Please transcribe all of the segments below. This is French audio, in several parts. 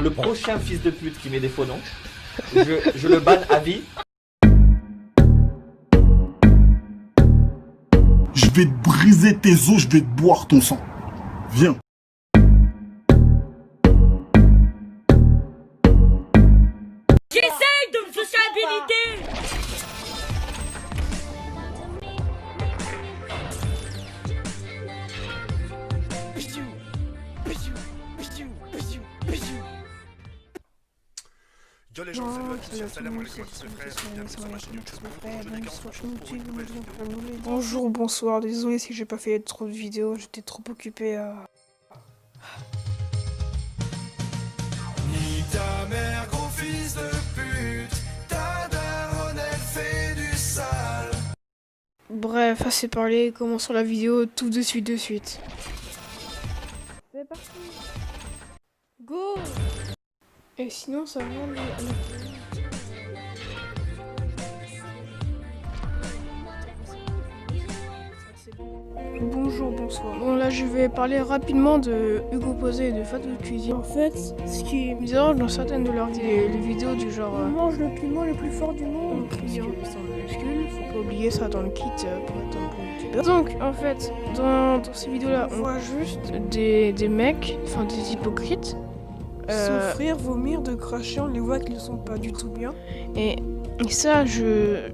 Le prochain fils de pute qui met des faux noms, je le banne à vie. Je vais te briser tes os, je vais te boire ton sang. Viens. J'essaye de me sociabiliser. Yo les gens, c'est Lodi, c'est Salam alaikum à tous mes frères, bienvenue sur ma chaîne YouTube. Bonjour, bonsoir, désolé si j'ai pas fait trop de vidéos, j'étais trop occupé à... Nique ta mère, gros fils de pute, ta daronne elle fait du sale. Bref, assez parlé, commençons la vidéo tout de suite. C'est parti. Go. Et sinon ça va Bonjour, bonsoir. Bon là je vais parler rapidement de Hugo Posé et de Fatou Cuisine. En fait, ce qui me dérange dans certaines de leurs les vidéos du genre on mange le piment le plus fort du monde, client sans minuscule, faut pas oublier ça dans le kit pour être un bon youtubeur. Donc en fait, dans ces vidéos là, on voit juste des mecs, enfin des hypocrites souffrir, vomir, de cracher, on les voit qu'ils ne sont pas du tout bien. Et ça, je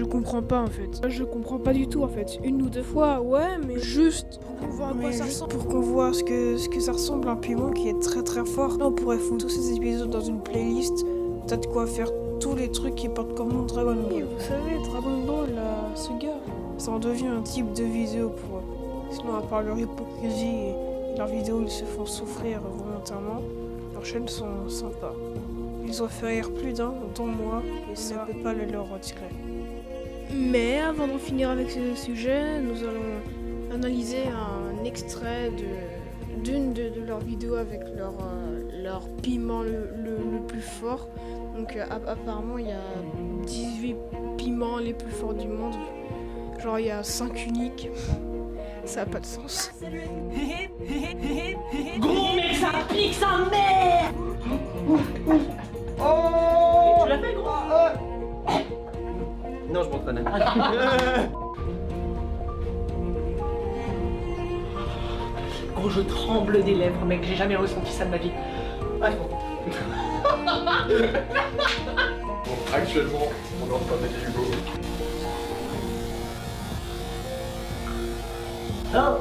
comprends pas en fait. Je comprends pas du tout en fait. Une ou deux fois, ouais, mais juste pour qu'on voit à quoi ça ressemble. Pour qu'on voit ce que ça ressemble à un piment qui est très très fort. Là, on pourrait foutre tous ces épisodes dans une playlist. T'as de quoi faire tous les trucs qui portent comme nom Dragon Ball. Vous savez, Dragon Ball, ce gars, ça en devient un type de vidéo pour eux. Sinon, à part leur hypocrisie et leurs vidéos, ils se font souffrir volontairement. Leurs chaînes sont sympas. Ils ont fait rire plus d'un, dont moi, et ça ne peut pas le leur retirer. Mais avant d'en finir avec ce sujet, nous allons analyser un extrait d'une de leurs vidéos avec leur piment le plus fort. Donc apparemment il y a 18 piments les plus forts du monde. Genre il y a 5 uniques. Ça a pas de sens. Gros mec, ça pique sa mère. Oh, Tu l'as fait, gros? Non, je m'entraînais. Gros, je tremble des lèvres, mec, j'ai jamais ressenti ça de ma vie. Ah, bon. Bon, actuellement, on est en train d'aider Hugo. Oh.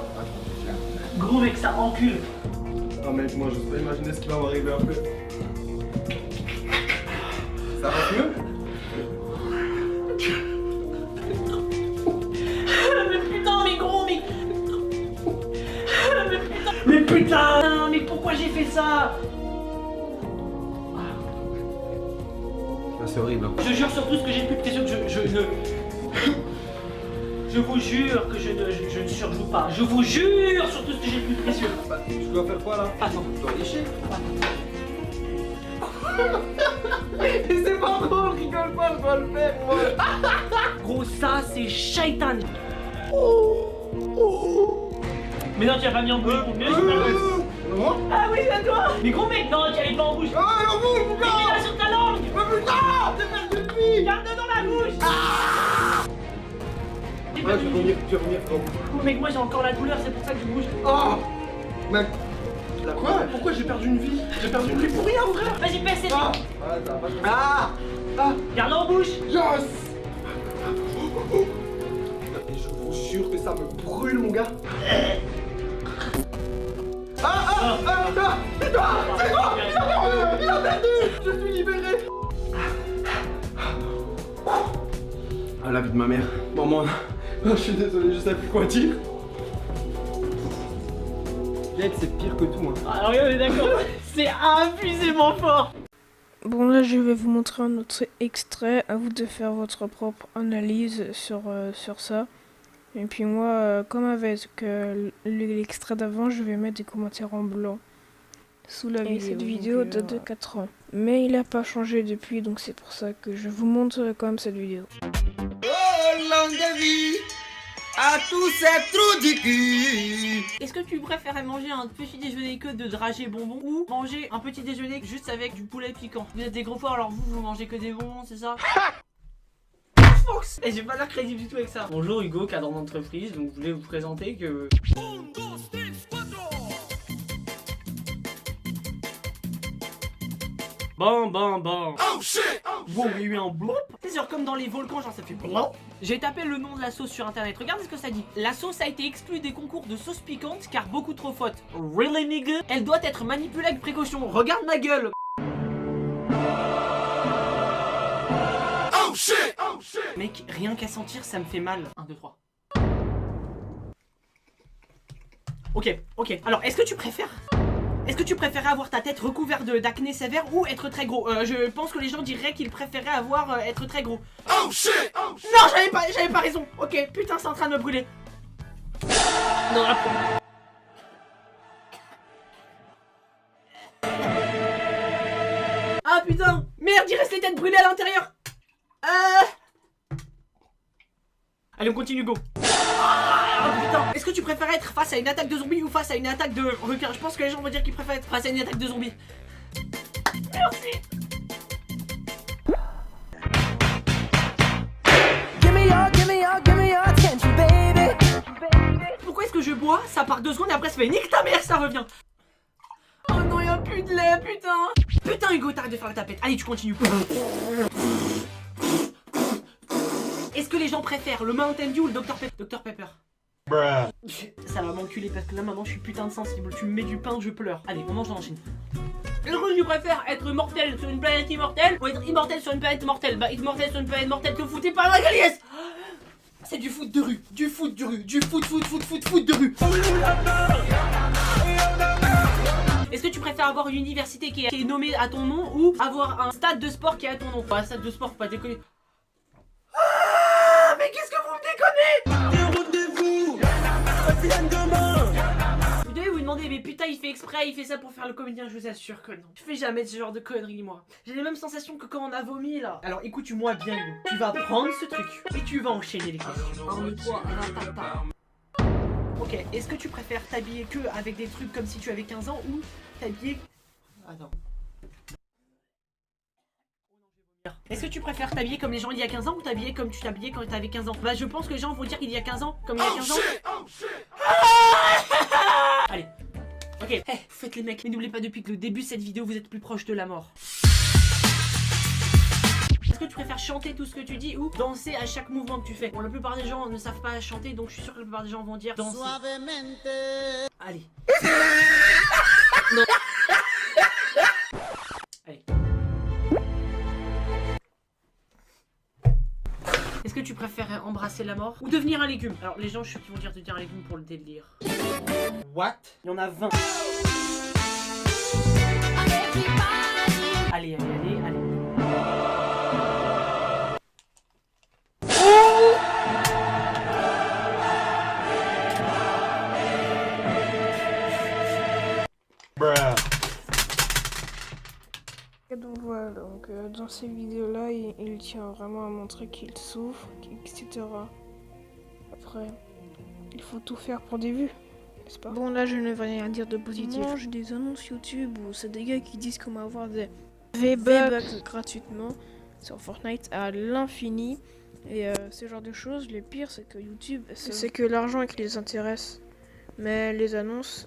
Gros mec, ça encule. Ah mec, moi j'ose pas imaginer ce qui va m'arriver après. Ça va mieux? Mais putain, mais gros, mais... Mais putain, mais pourquoi j'ai fait ça? Ah, c'est horrible. Je jure sur tout ce que j'ai de plus précieux que je vous jure que je ne surjoue pas. Je vous jure sur tout ce que j'ai de plus précieux. Bah, tu dois faire quoi là? Attends. Tu dois lécher. C'est pas drôle, rigole pas, je dois le faire, moi. Gros, ça c'est shaitan. Mais non, tu as pas mis en bouche. Mais là, j'ai pas le droit. Ah oui, c'est à toi. Mais gros mec, non, tu l'avais pas en bouche. Ah, en bouche, mon gars! Mets-la sur ta langue. Mais putain! T'es merde de fille! Garde-le dans la bouche. Ouais, je vais vomir, gros. Gros mec, moi j'ai encore la douleur, c'est pour ça que je bouge. Oh! Mec! Quoi? Pourquoi j'ai perdu une vie? J'ai perdu une vie pour rien, frère! Vas-y, perce. Ah! Ah! Ah! Garde-le en bouche. Yes! Et je vous jure que ça me brûle, mon gars! Ah! C'est toi! Il a perdu! Je suis libéré! Ah, la vie de ma mère. Maman, je suis désolé, je sais plus quoi dire. L'aide, c'est pire que tout, hein. Alors, on est d'accord. C'est abusément fort. Bon là je vais vous montrer un autre extrait, à vous de faire votre propre analyse sur ça. Et puis moi, comme avec l'extrait d'avant, je vais mettre des commentaires en blanc sous la vidéo. Cette vidéo date de 4 ans. Mais il n'a pas changé depuis, donc c'est pour ça que je vous montre quand même cette vidéo. Oh, longue vie à tous ces trous du cul. Est-ce que tu préférais manger un petit déjeuner que de dragées bonbons ou manger un petit déjeuner juste avec du poulet piquant? Vous êtes des gros forts, alors vous mangez que des bonbons, c'est ça? Fox. Et j'ai pas l'air crédible du tout avec ça. Bonjour Hugo, cadre d'entreprise, donc je voulais vous présenter que... Bon. Oh shit! Wow, il y a eu un blop. C'est sûr, comme dans les volcans, genre ça fait blop. J'ai tapé le nom de la sauce sur internet. Regardez ce que ça dit. La sauce a été exclue des concours de sauce piquante car beaucoup trop faute. Really nigga? Elle doit être manipulée avec précaution. Regarde ma gueule. Oh shit! Oh shit! Mec, rien qu'à sentir, ça me fait mal. 1, 2, 3. Ok. Alors, est-ce que tu préfères avoir ta tête recouverte d'acné sévère ou être très gros? Je pense que les gens diraient qu'ils préféraient avoir être très gros. Oh shit! Oh shit! Non, j'avais pas raison. Ok, putain, c'est en train de me brûler. Non, là. Ah putain, merde, il reste les têtes brûlées à l'intérieur. Allez, on continue, go. Ah putain, est-ce que tu préfères être face à une attaque de zombies ou face à une attaque de requin? Je pense que les gens vont dire qu'ils préfèrent être face à une attaque de zombies. Merci. Give me your attention, baby. Pourquoi est-ce que je bois? Ça part 2 secondes et après ça fait nique ta mère, ça revient. Oh non, y'a plus de lait, putain. Putain, Hugo, t'arrêtes de faire la tapette. Allez, tu continues. Est-ce que les gens préfèrent le Mountain Dew ou le Dr Pepper? Dr Pepper. Ça va m'enculer parce que là maintenant je suis putain de sensible. Tu me mets du pain, je pleure. Allez, on mange dans la Chine. Est-ce que tu préfères être mortel sur une planète immortelle ou être immortel sur une planète mortelle? Bah, immortel sur une planète mortelle, que foutez pas la galiesse. C'est du foot de rue, du foot de rue, du foot de rue. Est-ce que tu préfères avoir une université qui est nommée à ton nom ou avoir un stade de sport qui est à ton nom? Bah, un stade de sport, faut pas déconner. Ah, mais qu'est-ce que vous me déconnez? Vous devez vous demander, mais putain, il fait exprès, il fait ça pour faire le comédien, je vous assure que non. Je fais jamais ce genre de conneries, moi. J'ai les mêmes sensations que quand on a vomi, là. Alors écoute-moi bien, Hugo. Tu vas prendre ce truc et tu vas enchaîner les questions. 1, 2, 3, Ok, est-ce que tu préfères t'habiller que avec des trucs comme si tu avais 15 ans ou t'habiller... Attends. Est-ce que tu préfères t'habiller comme les gens il y a 15 ans ou t'habiller comme tu t'habillais quand t'avais 15 ans? Bah je pense que les gens vont dire qu'il y a 15 ans, comme il y a 15 ans. Allez. Ok, hey, vous faites les mecs, mais n'oubliez pas depuis que le début de cette vidéo, vous êtes plus proche de la mort. Est-ce que tu préfères chanter tout ce que tu dis ou danser à chaque mouvement que tu fais? Bon, la plupart des gens ne savent pas chanter, donc je suis sûr que la plupart des gens vont dire danser. Allez. Non. Allez. Est-ce que tu préfères embrasser la mort ou devenir un légume? Alors les gens, je suis sûr qu'ils vont dire devenir un légume pour le délire. What? Il y en a 20. Allez. Donc voilà, dans ces vidéos-là, il tient vraiment à montrer qu'il souffre, etc. Après, il faut tout faire pour des vues, n'est-ce pas? Bon, là, je ne vais rien dire de positif. Moi, j'ai des annonces YouTube où c'est des gars qui disent comment avoir des V-Bucks gratuitement sur Fortnite à l'infini. Et ce genre de choses, le pire, c'est que YouTube, c'est que l'argent qui les intéresse. Mais les annonces...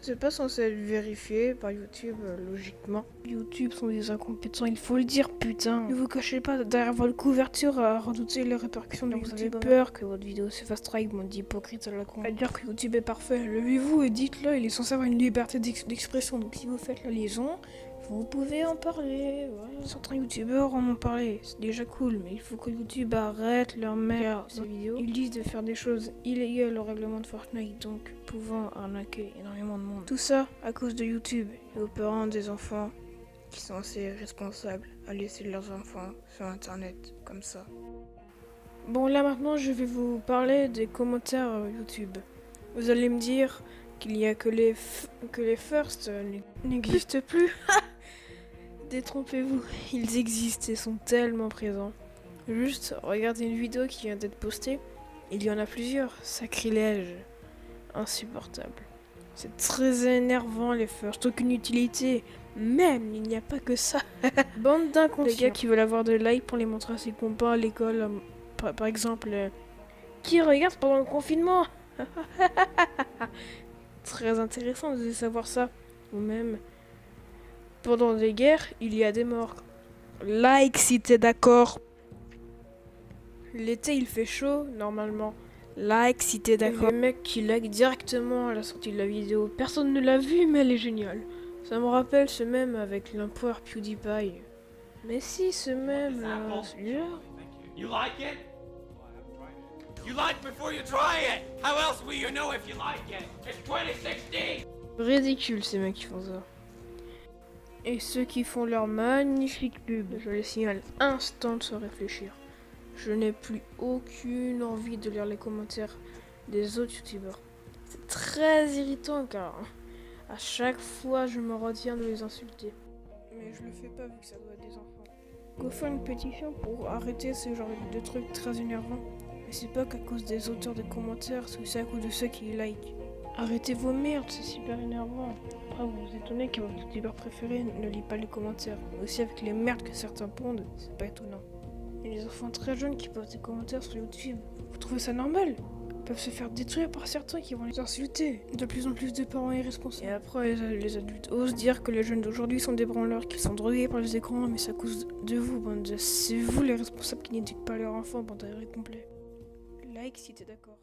c'est pas censé être vérifié par YouTube, logiquement. YouTube sont des incompétents, il faut le dire, putain. Ne vous cachez pas derrière votre couverture à redouter les répercussions de YouTube. Vous avez peur que votre vidéo se fasse strike, monde d'hypocrite à la con. À dire que YouTube est parfait, levez-vous et dites-le, il est censé avoir une liberté d'expression. Donc si vous faites la liaison, vous pouvez en parler. Voilà. Certains youtubeurs en ont parlé, c'est déjà cool, mais il faut que YouTube arrête leur merde. Ces vidéos, ils disent de faire des choses illégales au règlement de Fortnite, donc pouvant arnaquer énormément de monde. Tout ça à cause de YouTube et aux parents des enfants qui sont assez responsables à laisser leurs enfants sur internet comme ça. Bon, là maintenant je vais vous parler des commentaires YouTube. Vous allez me dire qu'il y a que les firsts n'existent plus. Détrompez-vous, ils existent et sont tellement présents. Juste regardez une vidéo qui vient d'être postée Il y en a plusieurs. Sacrilège. Insupportable. C'est très énervant les firsts. Aucune utilité. Même, il n'y a pas que ça. Bande d'inconscients. Les gars qui veulent avoir de likes pour les montrer à ses copains à l'école. Par exemple, qui regarde pendant le confinement. Très intéressant de savoir ça. Ou même, pendant des guerres, il y a des morts. Like si t'es d'accord. L'été, il fait chaud, normalement. Like si t'es d'accord. Le mec qui like directement à la sortie de la vidéo. Personne ne l'a vu, mais elle est géniale. Ça me rappelle ce même avec l'empereur PewDiePie. Mais si, ce même là, celui-là. You like it? You like before you try it. How else will you know if you like it? It's 2016. Ridicule ces mecs qui font ça. Et ceux qui font leur magnifique pub, je les signale instant sans réfléchir. Je n'ai plus aucune envie de lire les commentaires des autres youtubeurs. C'est très irritant car à chaque fois je me retiens de les insulter. Mais je le fais pas vu que ça doit être des enfants. Go faire une pétition pour arrêter ce genre de trucs très énervants. Mais c'est pas qu'à cause des auteurs des commentaires, c'est à cause de ceux qui like. Arrêtez vos merdes, c'est super énervant. Après vous vous étonnez que votre youtubeur préféré ne lit pas les commentaires. Mais aussi avec les merdes que certains pondent, c'est pas étonnant. Et les enfants très jeunes qui posent des commentaires sur YouTube, vous trouvez ça normal? Ils peuvent se faire détruire par certains qui vont les insulter. De plus en plus de parents irresponsables. Et après, les adultes osent dire que les jeunes d'aujourd'hui sont des branleurs, qu'ils sont drogués par les écrans, mais c'est à cause de vous, bande de... C'est vous les responsables qui n'éduquent pas leurs enfants, bande de complet. Like si t'es d'accord.